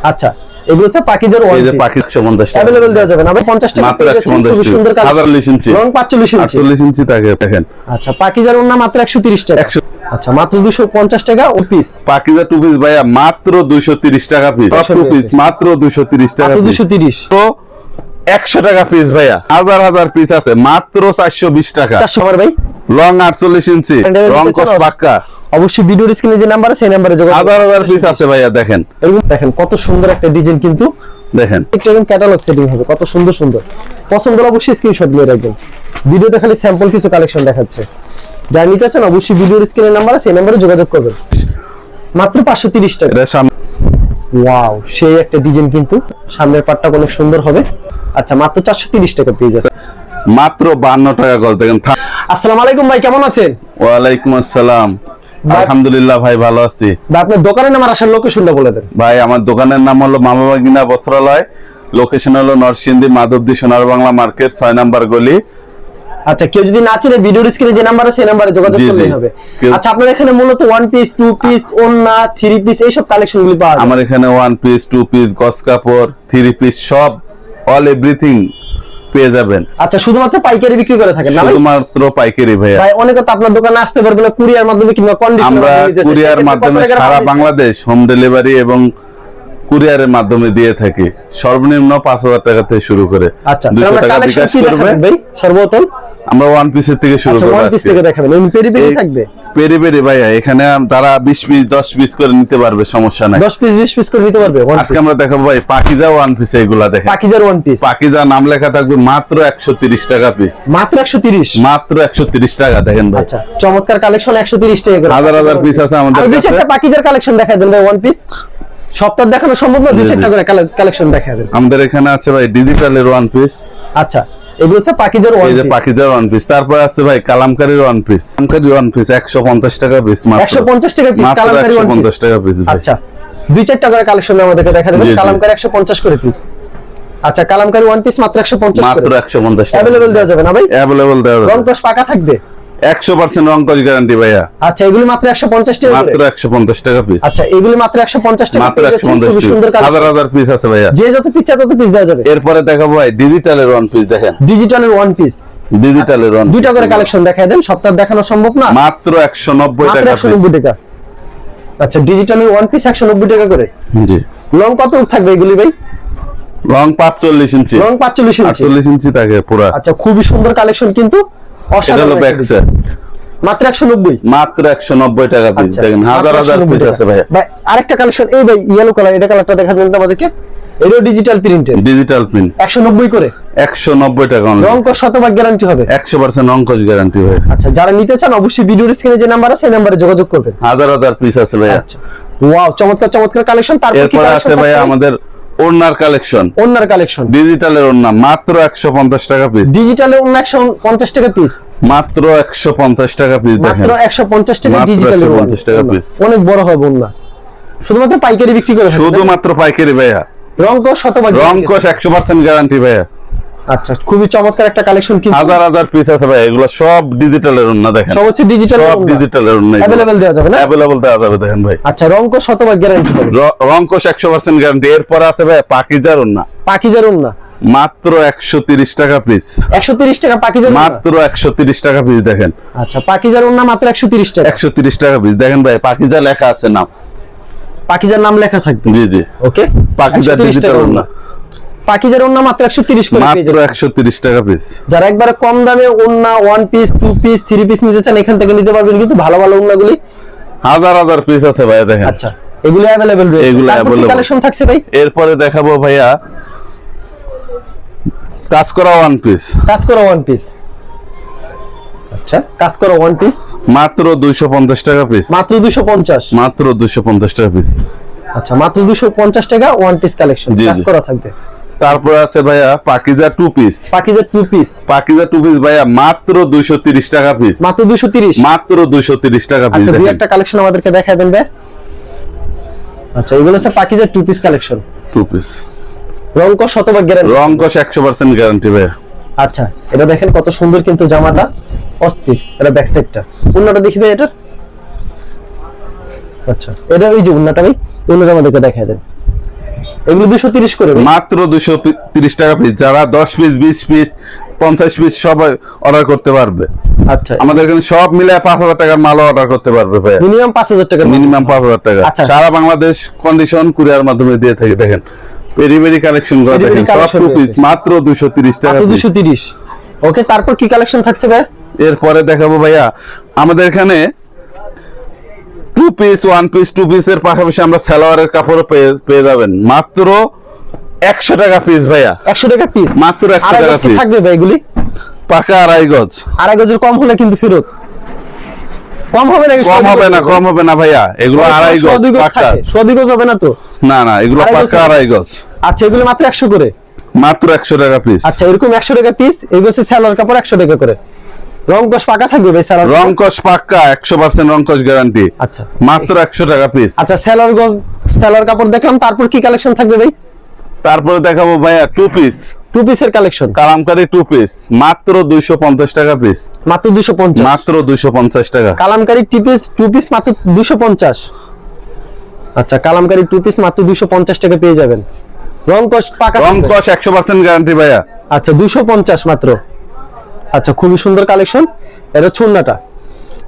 আচ্ছা এগুলো হচ্ছে পাকিজার ওয়ান এই যে পাকি 150 টাকা अवेलेबल দেওয়া যাবে না ভাই 50 টাকা মাত্র 150 খুব সুন্দর কালার 45 ইঞ্চি রং 45 ইঞ্চি 48 ইঞ্চি থাকে দেখেন। আচ্ছা পাকিজার ওন্না মাত্র 130 টাকা আচ্ছা মাত্র 250 টাকা ও পিস পাকিজা টু পিস ভাইয়া মাত্র 230 টাকা পিস টু পিস মাত্র 230 টাকা মাত্র পিস 230 তো 100 টাকা পিস ভাইয়া হাজার হাজার পিস আছে মাত্র 420 টাকা 400 আমার ভাই লং 48 ইঞ্চি রং কস পাক্কা অবশ্যই ভিডিওর স্ক্রিনে যে নাম্বার আছে সেই নম্বরে যোগাযোগ হাজার হাজার পিস আছে ভাইয়া দেখেন। এরকম দেখেন কত সুন্দর একটা ডিজাইন কিন্তু দেখেন একদম ক্যাটালগ সেটিং হবে কত সুন্দর সুন্দর পছন্দ হলে অবশ্যই স্ক্রিনশট নিয়ে রাখবেন। ভিডিওতে খালি স্যাম্পল কিছু কালেকশন দেখাচ্ছে যারা নিতে চান অবশ্যই ভিডিওর স্ক্রিনের নাম্বার আছে সেই নম্বরে যোগাযোগ করবেন মাত্র 530 টাকা। এটা সামনে ওয়াও সেই একটা ডিজাইন কিন্তু সামনের পাটটা অনেক সুন্দর হবে। আচ্ছা মাত্র 430 টাকা পেয়ে যাচ্ছে মাত্র 52 টাকা গজ দেখেন। আসসালামু আলাইকুম ভাই কেমন আছেন? ওয়া আলাইকুম আসসালাম আলহামদুলিল্লাহ ভাই ভালো আছি। ভাই আপনার দোকানের নাম আর আসার লোকেশনটা বলে দেন। ভাই আমার দোকানের নাম হলো মামা বাগিনা বস্ত্রালয়, লোকেশন হলো নরসিংদী মাধবদী সোনার বাংলা মার্কেট 6 নাম্বার গলি। আচ্ছা কেউ যদি না চিনে ভিডিওর স্ক্রিনে যে নাম্বার আছে সেই নম্বরে যোগাযোগ করলেই হবে। আচ্ছা আপনার এখানে মূলত ওয়ান পিস টু পিস ওন্না থ্রি পিস এইসব কালেকশনগুলি পাওয়া যায়? আমার এখানে ওয়ান পিস টু পিস গস কাপড় থ্রি পিস সব অল এভরিথিং পেয়ে যাবেন। আচ্ছা শুধুমাত্র পাইকারি বিক্রি করে থাকেন না ভাই? শুধুমাত্র পাইকারি ভাইয়া। ভাই অনেকে তো আপনার দোকানে আসতে পারবে না কুরিয়ার মাধ্যমে কিংবা কন্ডিশনার আমরা কুরিয়ার মাধ্যমে সারা বাংলাদেশ হোম ডেলিভারি এবং কুরিয়ারের মাধ্যমে দিয়ে থাকি সর্বনিম্ন 5000 টাকা থেকে শুরু করে। আচ্ছা 200 আমরা টাকা কালেকশন বিকাশ কি করবে দেখাবেন ভাই সর্বপ্রথম? আমরা ওয়ান পিসের থেকে শুরু করব। ওয়ান পিস থেকে দেখাবেন এমনি পেরি পেরি থাকবে? পেরি পেরি ভাইয়া এখানে তারা 20 পিস 10 পিস করে নিতে পারবে সমস্যা নাই। 10 পিস 20 পিস করে নিতে পারবে। আজকে আমরা দেখাবো ভাই পাকিজা ওয়ান পিস এগুলা দেখেন। পাকিজার ওয়ান পিস পাকিজা নাম লেখা থাকবে মাত্র 130 টাকা পিস। মাত্র 130 মাত্র 130 টাকা দেখেন ভাই। আচ্ছা চমৎকার কালেকশন 130 টাকা করে হাজার হাজার পিস আছে আমাদের কাছে। আর দুই কাছে। চারটা পাকিজার কালেকশন দেখায় দেন ভাই ওয়ান পিস সপ্তাহ দেখানো সম্ভব না দুই চারটা করে কালেকশন দেখায় দেন। আমাদের এখানে আছে ভাই ডিজিটালের ওয়ান পিস। আচ্ছা এগুলো হচ্ছে পাকিজার ওয়ান এই যে পিস। পাকিজার one piece. তারপর আছে ভাই কালামকারীর one piece. Kalamkari one piece 150 টাকা পিস মাত্র। 150 টাকা পিস মাত্র কালামকারী ওয়ান পিস। 150 টাকা পিস। আচ্ছা দুই চারটা করে কালেকশন আমাদেরকে দেখা দেবেন। জি, জি। কালামকারী 150 করে পিস। আচ্ছা কালামকারী ওয়ান পিস মাত্র 150 মাত্র করে 150 টাকা। अवेलेबल দেওয়া যাবে না ভাই? अवेलेबल দেওয়া যাবে। রং কস পাকা থাকবে 100% রং কস গ্যারান্টি ভাইয়া। আচ্ছা এগুলো মাত্র 150 টাকা মাত্র করে। 150 টাকা পিস। আচ্ছা এগুলো মাত্র 150 টাকা মাত্র পেয়ে যাচ্ছেন। 150 খুব সুন্দর টাকা। হাজার কালেকশন হাজার পিস আছে ভাইয়া। যে যত পিস চায় তত পিস দেওয়া যাবে। এরপরে দেখাবো ভাই ডিজিটালের ওয়ান পিস দেখেন। ডিজিটালের ওয়ান পিস ডিজিটালের ওয়ান দুইটা করে কালেকশন দেখায় দেন সপ্তাহ দেখানো সম্ভব না। মাত্র 190 মাত্র টাকা 190 পিস। টাকা। আচ্ছা ডিজিটালের ওয়ান পিস 190 টাকা করে। জি লং কত থাকবে এগুলি ভাই? রং 45 ইঞ্চি। লং 45 ইঞ্চি। 48 ইঞ্চি থাকে পুরো। আচ্ছা খুবই সুন্দর কালেকশন কিন্তু এটা অসাধারণ হলো একটা ব্যাক ডিজাইন। সেট মাত্র 190 মাত্র 190 টাকা পিস আচ্ছা, দেখেন। হাজার মাত্র হাজার 190 পিস টাকা। আছে ভাইয়া। ভাই আরেকটা কালেকশন এই ভাই ইয়েলো কালার এটা কালারটা দেখা দেন তো আমাদেরকে। এটাও ডিজিটাল প্রিন্টেড ডিজিটাল প্রিন্ট 190 করে। 190 টাকা অনলি। রং কস শতভাগ গ্যারান্টি হবে। 100% রং কস গ্যারান্টি ভাই। আচ্ছা যারা নিতে চান অবশ্যই ভিডিওর স্ক্রিনে যে নাম্বার আছে সেই নম্বরে যোগাযোগ করবেন। হাজার হাজার পিস আছে ভাইয়া। আচ্ছা ওয়াও চমৎকার চমৎকার কালেকশন। তারপর কি এরপর আছে ভাইয়া আমাদের ওড়নার কালেকশন। ওন্নার কালেকশন ডিজিটালের ওড়না মাত্র 150 টাকা পিস। ডিজিটালে ওন্না 150 টাকা পিস। মাত্র 150 টাকা পিস দেখেন। মাত্র 150 টাকা মাত্র ডিজিটালে 150 টাকা পিস। অনেক বড় হবে ওন্না। শুধুমাত্র পাইকারি বিক্রি করে থাকেন? শুধুমাত্র পাইকারি ভাইয়া। রং কস শতভাগ রং guarantee। কস 100% গ্যারান্টি ভাইয়া। আচ্ছা খুবই চমৎকার একটা কালেকশন কিন্তু হাজার হাজার পিস আছে ভাই। এগুলো সব ডিজিটালের ওড়না দেখেন। সব হচ্ছে ডিজিটাল সব ডিজিটালের ওড়না। अवेलेबल দেওয়া যাবে না? अवेलेबल দেওয়া যাবে দেখেন ভাই। আচ্ছা রং কস শতভাগ গ্যারান্টি হবে। রং কস 100% গ্যারান্টি। এরপর আছে ভাই পাকিজার ওড়না পাকিজার ওন্না মাত্র 130 টাকা পিস। 130 টাকা পাকিজার ওন্না। মাত্র 130 টাকা পিস দেখেন। আচ্ছা পাকিজার ওন্না মাত্র 130 টাকা। 130 টাকা পিস দেখেন ভাই। পাকিজা লেখা আছে নাম। পাকিজার নাম লেখা থাকবে। জি জি ওকে পাকিজা 130 ডিজিটাল টাকা ওড়না পাকিজার ওন্না মাত্র 130 করে পেয়ে মাত্র যাবেন। 130 টাকা পিস। যারা একবারে কম দামে ওন্না one piece two piece three piece নিতে চান এখান থেকে নিতে পারবেন কিন্তু ভালো ভালো ওন্নাগুলি। হাজার হাজার পিস আছে ভাই দেখেন। আচ্ছা এগুলো अवेलेबल রয়েছে। এগুলো তারপর কি available। কালেকশন থাকছে ভাই? এরপরে দেখাবো ভাইয়া কাজ করা ওয়ান পিস। কাজ করা ওয়ান পিস। আচ্ছা কাজ করা ওয়ান পিস মাত্র 250 টাকা পিস। মাত্র 250। মাত্র 250 টাকা পিস। আচ্ছা মাত্র 250 টাকা ওয়ান পিস কালেকশন জি, কাজ জি। করা থাকবে। তারপর আছে ভাইয়া পাকিজা টু পিস। পাকিজার two piece Pakiza two piece ভাইয়া মাত্র 230 টাকা পিস। মাত্র 230। মাত্র 230 টাকা পিস আচ্ছা দুই দেখেন। একটা কালেকশন আমাদেরকে দেখায় দেন ভাই। আচ্ছা এগুলো হচ্ছে পাকিজার two piece collection. Two piece রং কস শতভাগ গ্যারান্টি। রং কস 100% গ্যারান্টি ভাইয়া। আচ্ছা এটা দেখেন কত সুন্দর কিন্তু জামাটা অস্থির। এটা ব্যাক সাইডটা উন্নাটা দেখবে এটা। আচ্ছা এটা ওই যে উন্নাটা ভাই উন্নাটা আমাদেরকে দেখায় দেন। এগুলো 230 করে ভাই? মাত্র 230 টাকা পিস। যারা 10 পিস 20 পিস 50 পিস সবাই অর্ডার করতে পারবে। আচ্ছা, আমাদের এখানে সব মিলে 5000 টাকার মাল অর্ডার করতে পারবে ভাই। মিনিমাম 5000 টাকা, মিনিমাম 5000 টাকা। আচ্ছা। সারা বাংলাদেশ কন্ডিশন কুরিয়ার মাধ্যমে দিয়ে থাকি। দেখেন পেরি পেরি কালেকশন করা, পেরি পেরি দেখেন সব collection টু পিস রয়েছে। মাত্র 230 টাকা মাত্র piece। 230। ওকে, তারপর কি কালেকশন থাকছে ভাই? এরপরে দেখাবো ভাইয়া আমাদের এখানে two piece, one piece, two পিসের পাশাপাশি আমরা সালোয়ারের কাপড়ও পেয়ে যাবেন মাত্র 100 টাকা পিস ভাইয়া। 100 টাকা পিস, মাত্র 100 আড়াই টাকা গজ কি পিস। থাকবে ভাই এগুলি? পাকা আড়াই গজ। আড়াই গজের কম হলে কিন্তু ফেরত। কম হবে না? কম হবে না, কম হবে না ভাইয়া। এগুলো আড়াই গজ পাকা। 100 গজ হবে না তো? না না, এগুলো আড়াই গজ পাকা হবে। আড়াই গজ। আচ্ছা, এগুলো মাত্র 100 করে? মাত্র 100 টাকা পিস। আচ্ছা, এরকম 100 টাকা পিস। এই গছে সালোয়ার কাপড় 100 টাকা করে। রং কস পাকা থাকবে ভাই সালোয়ার? রং কস পাক্কা, 100% রং কস গ্যারান্টি। আচ্ছা, মাত্র 100 টাকা পিস। আচ্ছা, সালোয়ার গজ, সালোয়ার কাপড় দেখলাম, তারপর কি কালেকশন থাকবে ভাই? তারপরে দেখাবো ভাইয়া টু পিস, টু পিসের কালেকশন কালামকারী টু পিস মাত্র 250 টাকা পিস। মাত্র 250? মাত্র 250 টাকা। কালামকারী টু পিস মাত্র 250। আচ্ছা, কালামকারী টু পিস মাত্র 250 টাকা পেয়ে যাবেন। রং কস পাকা রং থাকবে? কস 100% গ্যারান্টি ভাইয়া। আচ্ছা, 250 মাত্র। আচ্ছা, খুবই সুন্দর কালেকশন। এটা চুন্নাটা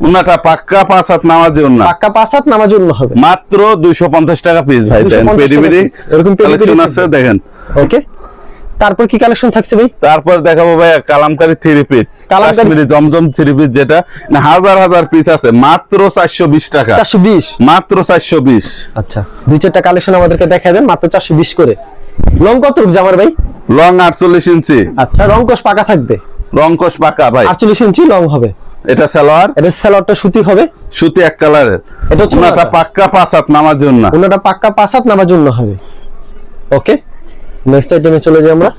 উন্নাটা পাক্কা 5 হাত নামাজি উন্না পাক্কা 5 হাত নামার জন্য হবে। মাত্র 250 টাকা পিস ভাই। দেখেন 250 পেরি টাকা পেরি piece। এরকম পেরি পেরি কালেকশন থাকবে। আছে দেখেন। ওকে, তারপর কি কালেকশন থাকছে ভাই? তারপর দেখাবো ভাইয়া কালামকারী থ্রি পিস, কালামকারী- কাশ্মীরি জমজম থ্রি পিস, যেটা না হাজার হাজার পিস আছে মাত্র 420 টাকা। 420? মাত্র 420। আচ্ছা, দুই চারটা কালেকশন আমাদেরকে দেখায় দেন। মাত্র 420 করে। লং কত জামার ভাই? লং 48 ইঞ্চি। আচ্ছা, রং কস পাকা থাকবে? রং কস পাকা ভাই। 48 ইঞ্চি লং হবে। এটা সালোয়ার, এটা সালোয়ারটা সুতি হবে। সুতি এক কালারের। এটা হচ্ছে উন্নাটা উন্নাটা। পাক্কা 5 হাত নামাজি উন্না। ওনাটা পাক্কা 5 হাত নামার জন্য হবে। ওকে, নেক্সট আইটেমে চলে যাই আমরা।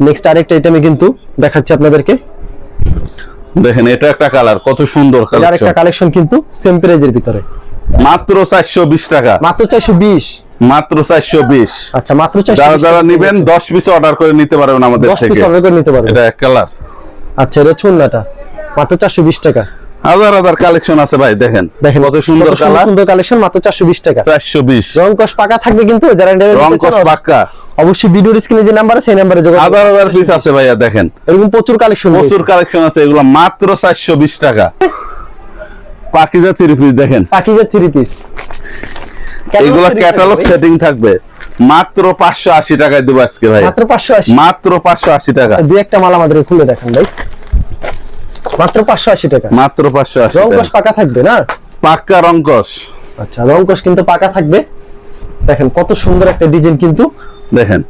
নেক্সট আরেকটা আইটেমে কিন্তু দেখাচ্ছি আপনাদেরকে। দেখেন এটা একটা কালার, কত সুন্দর এটা আরেকটা কালেকশন। কালেকশন কিন্তু সেম প্রাইজের ভিতরে। মাত্র 420 টাকা। মাত্র 420? মাত্র 420। আচ্ছা, মাত্র 420। যারা যারা নিবেন 10 পিস অর্ডার করে নিতে পারবেন আমাদের 10 পিস থেকে। অর্ডার করে নিতে পারবেন। এটা এক কালার। আচ্ছা, এটা চুন্নাটা মাত্র 420 টাকা। হাজার হাজার কালেকশন আছে ভাই। দেখেন দেখেন কত সুন্দর কালার। সুন্দর কালেকশন, মাত্র 420 টাকা। 420। রং কস পাকা থাকবে কিন্তু। যারা এটা রং নিতে কস চান, পাক্কা। অবশ্যই ভিডিওর স্ক্রিনে যে নাম্বার আছে সেই নাম্বারে যোগাযোগ হাজার হাজার পিস করুন। আছে ভাইয়া। দেখেন এরকম প্রচুর কালেকশন প্রচুর কালেকশন আছে। এগুলো মাত্র 420 টাকা। পাকিজা থ্রি পিস দেখেন, পাকিজা থ্রি পিস। এগুলো ক্যাটালগ সেটিং থাকবে। মাত্র 580 টাকায় দেবো আজকে ভাই। মাত্র 580? মাত্র 580 টাকা। দুই একটা মাল আমাদের খুলে দেখান ভাই। মাত্র 580 টাকা। মাত্র 580 রং কস টাকা। পাকা থাকবে না? পাক্কা রংকশ। আচ্ছা, রং কস কিন্তু পাকা থাকবে। দেখেন কত সুন্দর একটা ডিজাইন কিন্তু। দেখেন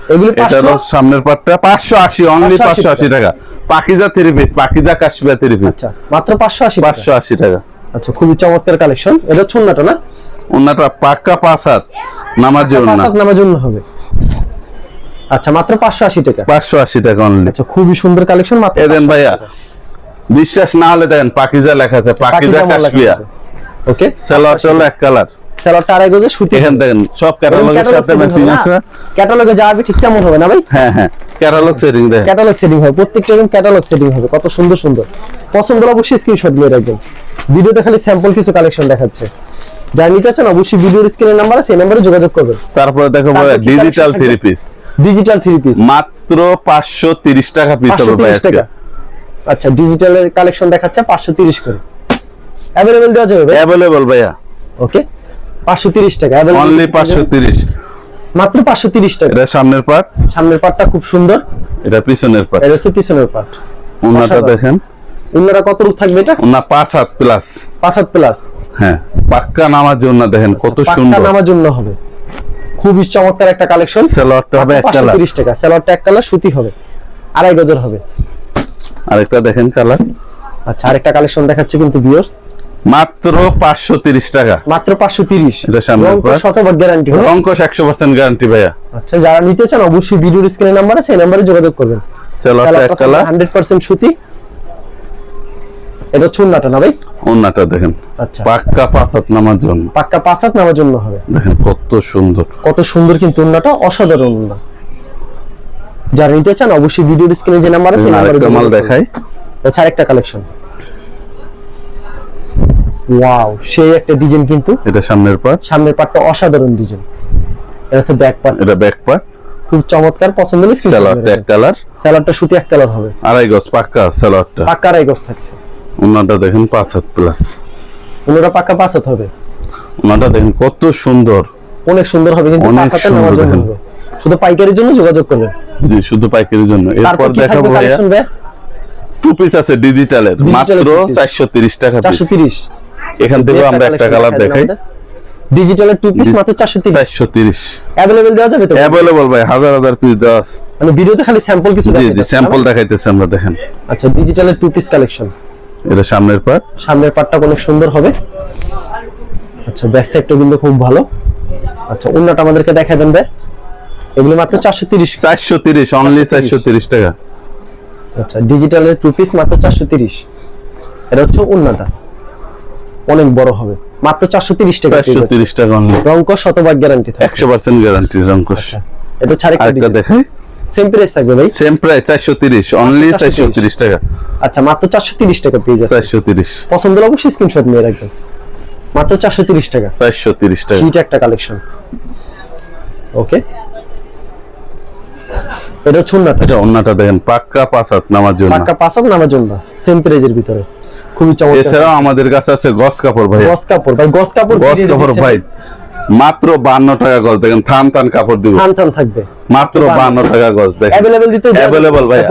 এগুলো এটা হলো 500? সামনের পাটটা 580, অনলি 580 580 টাকা। Pakiza three piece, Pakiza Kashmir three piece আচ্ছা, মাত্র 580 টাকা। 580 টাকা। আচ্ছা, খুবই চমৎকার কালেকশন। এটা চুন্নাটা না? ওন্নাটা পাক্কা 5 হাত নামাজি ওন্না। 5 হাত নামার জন্য হবে। আচ্ছা, মাত্র 580 টাকা। 580 টাকা অনলি। আচ্ছা, খুবই সুন্দর কালেকশন। মাত্র এদেন ভাইয়া, বিশ্বাস না হলে দেখেন পাকিজা লেখা আছে, পাকিজা কাশ্মীর। ওকে, সালোয়ারটা হলো এক কালার। সালোয়ারটা আড়াই গজে সুতি। এখান দেখেন সব ক্যাটালগের সাথে ম্যাচিং আছে। ক্যাটালগে যাবে ঠিক তেমন হবে না ভাই? হ্যাঁ হ্যাঁ, ক্যাটালগ সেটিং দেখেন। ক্যাটালগ সেটিং হবে, প্রত্যেকটা এরকম ক্যাটালগ সেটিং হবে। কত সুন্দর সুন্দর। পছন্দ হলে অবশ্যই স্ক্রিনশট নিয়ে রাখবেন। ভিডিওতে খালি স্যাম্পল কিছু কালেকশন দেখাচ্ছে। যারা নিতে চান অবশ্যই ভিডিওর স্ক্রিনের নাম্বার আছে, সেই নম্বরে যোগাযোগ করবেন। তারপরে দেখো তারপর কি ডিজিটাল collection থ্রি থাকবে? পিস ডিজিটাল থ্রি পিস মাত্র 530 টাকা পিস হবে ভাই 530 আজকে। টাকা। আচ্ছা, ডিজিটালের কালেকশন দেখাচ্ছে 530 করে। अवेलेबल দেওয়া যাবে ভাই? अवेलेबल ভাইয়া। ওকে, 530 টাকা available অনলি পেয়ে যাবেন। 530। মাত্র 530 টাকা। এটা সামনের পার্ট, সামনের পার্টটা খুব সুন্দর। এটা পিছনের পার্ট। এটা হচ্ছে পিছনের পার্ট। ওন্নাটা অসাধারণ। দেখেন, ইন্নারা কত রূপ থাকবে এটা? ওন্না 5 হাত প্লাস। 5 had plus. হ্যাঁ, পাক্কা নামার জন্য দেখেন কত পাক্কা সুন্দর। নামার জন্য হবে। খুবই চমৎকার একটা কালেকশন। সালোয়ারটা হবে এক কালার। 530 টাকা। সালোয়ারটা এক কালার সুতি হবে, আড়াই গজের হবে। আরেকটা দেখেন কালার। আচ্ছা, আরেকটা কালেকশন দেখাচ্ছে কিন্তু ভিউয়ার্স। মাত্র 530 টাকা। মাত্র 530। এটা সামনের রং পার্ট। শতভাগ গ্যারান্টি হবে। রংকশ 100% গ্যারান্টি ভাইয়া। আচ্ছা, যারা নিতে চান অবশ্যই ভিডিওর স্ক্রিনের নাম্বার আছে, সেই নম্বরে যোগাযোগ করবেন। সালোয়ারটা এক কালার। 100% সুতি। এটা চুন্নাটা না ভাই? ওন্নাটা দেখেন আচ্ছা, পাক্কা 5 হাত নামার জন্য। পাক্কা 5 হাত নামার জন্য হবে। দেখেন কত সুন্দর। কত সুন্দর কিন্তু ওন্নাটা, অসাধারণ ওন্না। যারা নিতে চান অবশ্যই ভিডিওর স্ক্রিনে যে নাম্বার আছে সেই নম্বরে আরেকটা মাল যোগাযোগ করবেন। দেখাই। আচ্ছা, আরেকটা কালেকশন। ওয়াও, সেই একটা ডিজাইন কিন্তু। এটা সামনের পার্ট। সামনের পাটটা অসাধারণ ডিজাইন। এটা হচ্ছে ব্যাক পার্ট, এটা ব্যাক পার্ট, খুব চমৎকার, পছন্দ হলে স্ক্রিনশট সালোয়ারটা এক কালার, সালোয়ারটা সুতি এক কালার হবে, 2.5 গজ পাক্কা সালোয়ারটা, পাক্কা 2.5 গজ থাকছে। ওনাটা দেখেন 5 হাত প্লাস, ওনাটা পাক্কা 5 হাত হবে, ওনাটা দেখেন কত সুন্দর, অনেক সুন্দর হবে, কিন্তু অনেক 5 হাতে নেওয়ার সুন্দর জন্য দেখেন। হবে। শুধু পাইকারির জন্য যোগাযোগ করবেন। জি শুধু পাইকারির জন্য। এরপর তারপর কি দেখাবো থাকবে ভাইয়া কালেকশন ভাই? টু পিস আছে ডিজিটালের, মাত্র two piece। 430 টাকা পিস। 430। এখান থেকে আমরা একটা কালার দেখাই, ডিজিটালের 2 পিস মাত্র 430। 430 अवेलेबल দেওয়া যাবে তো? अवेलेबल ভাই, হাজার হাজার পিস দেওয়া আছে। মানে ভিডিওতে খালি স্যাম্পল কিছু জি দেখাই জি স্যাম্পল দেখাইতেছি আমরা, দেখেন আচ্ছা, ডিজিটালের 2 পিস কালেকশন। এটা সামনের পার্ট, সামনের পার্টটা অনেক সুন্দর হবে। আচ্ছা, ব্যাক সাইডটা কিন্তু খুব ভালো। আচ্ছা, ওন্নাটা আমাদেরকে দেখাই দেন ভাই। এগুলো মাত্র 430। 430 অনলি 430 টাকা। আচ্ছা, ডিজিটালের 2 পিস মাত্র 430। এটা হচ্ছে ওন্নাটা, অনেক বড় হবে, মাত্র 430 টাকা। 430 টাকা অনলি, রংকশ শতভাগ গ্যারান্টি থাকে। 100% গ্যারান্টি রংকশ। আচ্ছা, এটা ছাড়া আরেকটা দেখাই, সেম প্রাইস থাকবে ভাই? সেম প্রাইস 430 অনলি 430 টাকা। আচ্ছা, মাত্র 430 টাকা পেয়ে যাচ্ছে। 430 পছন্দ হলে অবশ্যই স্ক্রিনশট নিয়ে রাখবেন। মাত্র 430 টাকা। 430 টাকা। হিট একটা কালেকশন। ওকে, এটা ছুন্নাটা, এটা ওন্নাটা দেখেন পাক্কা 5 হাত নামার জন্য, পাক্কা 5 হাত নামার জন্য, সেম প্রাইজের ভিতরে, খুবই চমৎকার। এছাড়াও আমাদের কাছে আছে গস কাপড় ভাই, গস কাপড় ভাই, গস কাপড়, গস কাপড় ভাই মাত্র 52 টাকা গজ, দেখেন থান থান কাপড় দিব, থান থান থাকবে, মাত্র 52 টাকা গজ। দেখেন अवेलेबल দিতে अवेलेबल ভাই,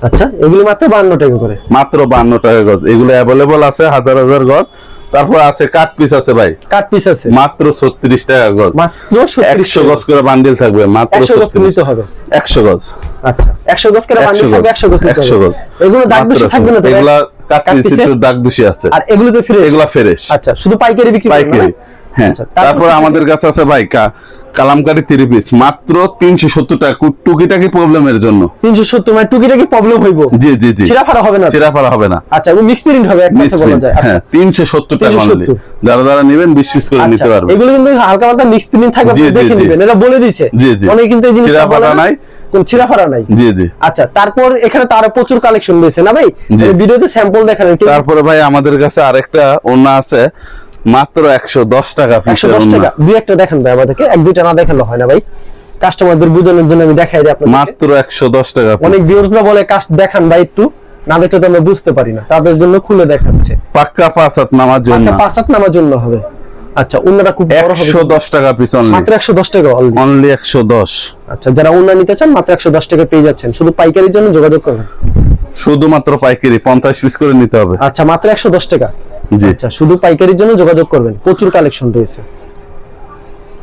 আচ্ছা, এগুলো মাত্র 52 টাকা করে, মাত্র 52 টাকা গজ। এগুলো अवेलेबल আছে হাজার হাজার গজ। তারপর আছে কাট পিস আছে ভাই, কাট পিস আছে মাত্র 36 টাকা গজ, মাত্র 100 গজ করে বান্ডিল থাকবে, মাত্র 100 গজ 36 নিতে হবে। 100 গজ। আচ্ছা, 100 গজ করে বান্ডিল 100 থাকবে, 100 গজ নিতে 100 হবে। গজ। এগুলো দাগ মাত্র দোষী থাকবে না তো? এগুলা কাট কাট পিস পিসে? একটু দাগ দোষী আছে, আর এগুলো তো ফ্রেশ? এগুলা ফ্রেশ। আচ্ছা, শুধু পাইকারি বিক্রি করেন না? পাইকারি, হ্যাঁ। আচ্ছা, তারপর আমাদের কাছে আছে ভাই কালামকারী 3 পিস, মাত্র 370 টাকা, টুকিটাকি প্রবলেমের জন্য। 370 মানে টুকিটাকি প্রবলেম হইব? জি জি জি, ছিঁড়াফাড়া হবে না? ছিঁড়াফাড়া হবে না। আচ্ছা, এবং মিক্স প্রিন্ট হবে, এক কথা বলা যায়। আচ্ছা, হ্যাঁ 370 টাকা অনলি। 370 যারা যারা নেবেন 20 পিস করে নিতে আচ্ছা, পারবেন। এগুলো কিন্তু হালকা পাতলা মিক্স প্রিন্ট থাকবে, জি, আপনি জি, দেখে জি। নেবেন, এটা বলে দিয়েছে। জি, জি। অনেকে কিন্তু এই জিনিসটা বলে ছিঁড়াফাড়া না, নাই। কোন ছিঁড়াফাড়া নাই। জি জি। আচ্ছা, তারপর এখানে তো আরো প্রচুর কালেকশন রয়েছে না ভাই? জি। ভিডিওতে স্যাম্পল দেখালেন, তারপরে ভাই আমাদের কাছে আরেকটা ওড়না আছে, মাত্র 110 টাকা পিসের 110 ওড়না, টাকা। দুই একটা দেখেন ভাই আমাদেরকে, এক দুইটা না দেখালে হয় না ভাই, কাস্টমারদের বোঝানোর জন্য আমি দেখাই দিই আপনাদের। মাত্র 110 টাকা পিস। অনেক ভিউয়ার্সরা বলে কাস্ট দেখান ভাই একটু, না দেখলে তো আমরা বুঝতে পারি না, তাদের জন্য খুলে দেখাচ্ছে। পাক্কা 5 হাত নামার জন্য, পাঁচ হাত নামার জন্য হবে। আচ্ছা, ওন্নাটা খুব বড় হবে, 110 টাকা পিস অনলি, মাত্র 110 টাকা অলরেডি। অনলি 110। আচ্ছা, যারা ওন্না নিতে চান মাত্র 110 টাকা পেয়ে যাচ্ছেন, শুধু পাইকারির জন্য যোগাযোগ করবেন। শুধুমাত্র পাইকারি 50 পিস করে নিতে হবে। আচ্ছা, মাত্র 110 টাকা। জি। আচ্ছা, শুধু পাইকারির জন্য যোগাযোগ করবেন, প্রচুর কালেকশন রয়েছে।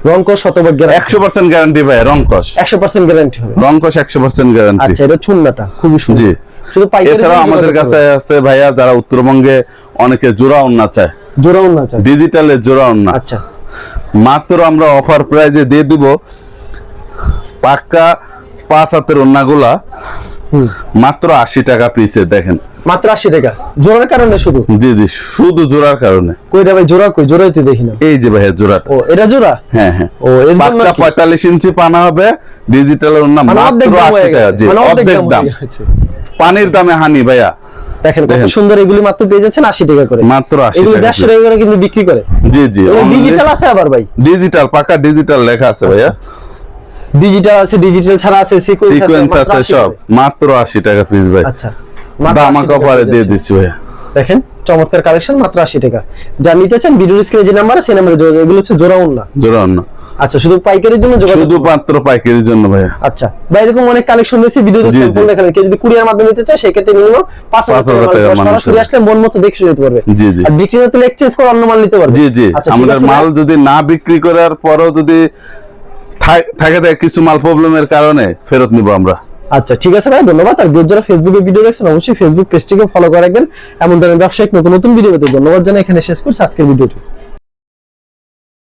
রংকশ শতভাগ গ্যারান্টি, 100% গ্যারান্টি ভাই, রংকশ 100% গ্যারান্টি হবে। রংকশ 100% গ্যারান্টি। আচ্ছা, এটা ছুন্নাটা খুবই জি। সুন্দর, শুধু পাইকারি। এছাড়াও আমাদের কাছে আছে ভাইয়া যারা উত্তরবঙ্গে অনেকে জোড়া ওড়না চায়, জোড়া ওন্না চাই। ডিজিটালের জোড়া ওড়না, আচ্ছা, মাত্র আমরা অফার প্রাইজে দিয়ে দিব পাক্কা 5 হাতের ওড়নাগুলা মাত্র 80 টাকা পিসে। দেখেন মাত্র 80 টাকা জোড়ার কারণে শুধু? জি জি, শুধু জোড়ার কারণে। কইটা ভাই জোড়া, কই জোড়াই তো দেখি না। এই যে ভাইয়া জোড়াটা, ও এটা জোড়া? হ্যাঁ হ্যাঁ, ও এর জন্য পাক্কা কি? 45 ইঞ্চি পানা হবে, ডিজিটালের ওড়না, মানে মাত্র অর্ধেক দাম 80 হয়ে টাকা। গেছে, জি, মানে অর্ধেক অর্ধেক দাম, হয়ে গেছে। পানির দামে হানি ভাইয়া। দেখেন কত দেখেন। সুন্দর, এগুলি মাত্র পেয়ে যাচ্ছেন 80 টাকা করে, মাত্র 80 এগুলো টাকা 150 টাকা করে কিন্তু বিক্রি করে। জি জি, ডিজিটাল আছে আবার ভাই? ডিজিটাল, পাক্কা ডিজিটাল লেখা আছে ভাইয়া, ডিজিটাল আছে, ডিজিটাল ছাড়া আছে, সিকোয়েন্স আছে, সব মাত্র 80 টাকা পিস ভাই। আচ্ছা, দাম কপারে দিয়ে দিচ্ছি ভাইয়া। দেখেন চমৎকার কালেকশন, মাত্র 80 টাকা। যা নিতে চান ভিডিওর স্ক্রিনে যে নাম্বার আছে সেই নম্বরে যোগাযোগ। এগুলো হচ্ছে জোড়া ওন্না। জোড়া ওড়না আচ্ছা, শুধু পাইকারির জন্য যোগাযোগ। শুধু মাত্র পাইকারির জন্য ভাইয়া। আচ্ছা ভাই, এরকম অনেক কালেকশন রয়েছে, ভিডিওতে জি, স্যাম্পল জি। দেখালেন। কেউ যদি কুরিয়ার মাধ্যমে নিতে চায় সেক্ষেত্রে মিনিমাম 5000 টাকা মানুষ সরাসরি আসলে মন মতো দেখে যেতে পারবে। জি, জি। আর বিক্রি হতে এক্সচেঞ্জ করে অন্য মাল নিতে পারবে। জি জি, আচ্ছা, ঠিক আমাদের আছে মাল ভাই। যদি না বিক্রি করার পরেও যদি থাকে দেয় কিছু মাল প্রবলেমের কারণে ফেরত নিব আমরা। আচ্ছা, ঠিক আছে ভাই, ধন্যবাদ। আর যারা ফেসবুকে ভিডিও দেখছেন অবশ্যই ফেসবুক পেজটিকে ফলো করে রাখবেন। এমন ধরনের ব্যবসায়িক নতুন নতুন ভিডিও পেতে ধন্যবাদ জানাই এখানে শেষ করছি আজকের ভিডিওটি।